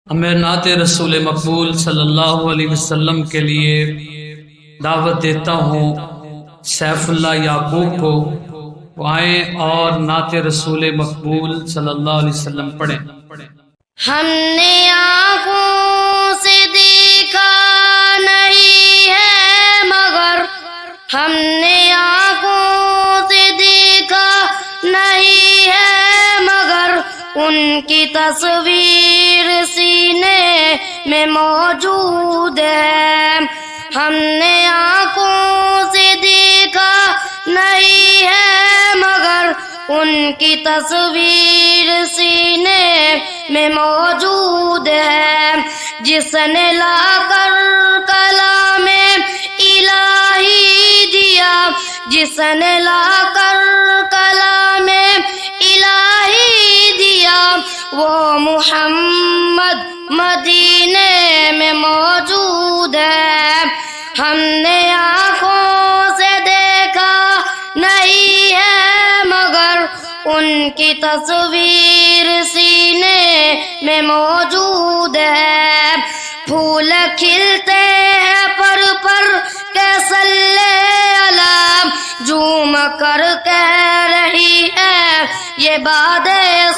میں نعت رسول مقبول صلی اللہ علیہ وسلم کے لیے دعوت دیتا ہوں سیف اللہ یعقوب کو، وہ آئیں اور نعت رسول مقبول صلی اللہ علیہ وسلم پڑھیں۔ ہم نے آنکھوں سے دیکھا نہیں ہے مگر، ہم نے آنکھوں سے دیکھا نہیں ہے مگر، ان کی تصویر سینے میں موجود ہے۔ ہم نے آنکھوں سے دیکھا نہیں ہے مگر، ان کی تصویر سینے میں موجود ہے۔ جس نے لا کر کلام الہی دیا، جس نے لا کر کلام الہی دیا، وہ محمد مدینے میں موجود ہے۔ ہم نے آنکھوں سے دیکھا نہیں ہے مگر، ان کی تصویر سینے میں موجود ہے۔ پھول کھلتے ہیں پر صلی علی، جھوم کر کہہ رہی ہے یہ باد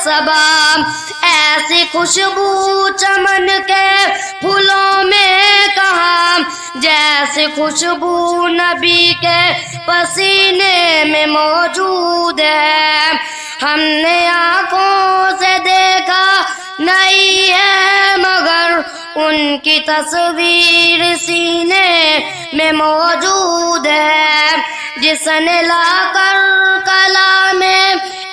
صبا، ایسی خوشبو چمن کے پھولوں میں کہاں، جیسے خوشبو نبی کے پسینے میں موجود ہے۔ ہم نے آنکھوں سے دیکھا نہیں ہے مگر، ان کی تصویر سینے میں موجود ہے۔ جس نے لا کر کلام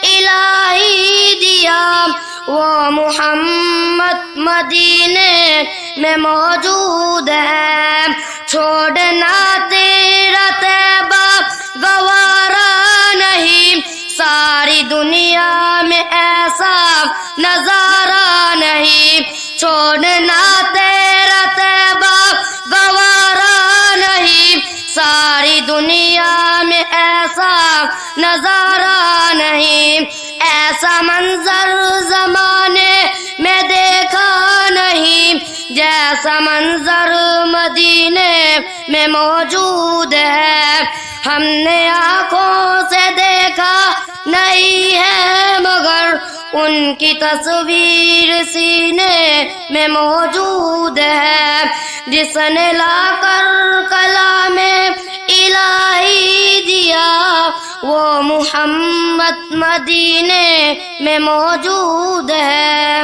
الہی دیا، وہ محمد مدینے میں موجود ہے۔ چھوڑنا تیرا طیبہ گوارا نہیں، ساری دنیا میں ایسا نظارہ نہیں۔ چھوڑنا تیرا طیبہ گوارا نہیں، ساری دنیا میں ایسا نظارہ نہیں۔ ایسا منظر زمانے میں دیکھا نہیں، جیسا منظر مدینے میں موجود ہے۔ ہم نے آنکھوں سے دیکھا نہیں ہے مگر، ان کی تصویر سینے میں موجود ہے۔ جس نے لا کر کلام الہی دیا، وہ محمد مدینے میں موجود ہے۔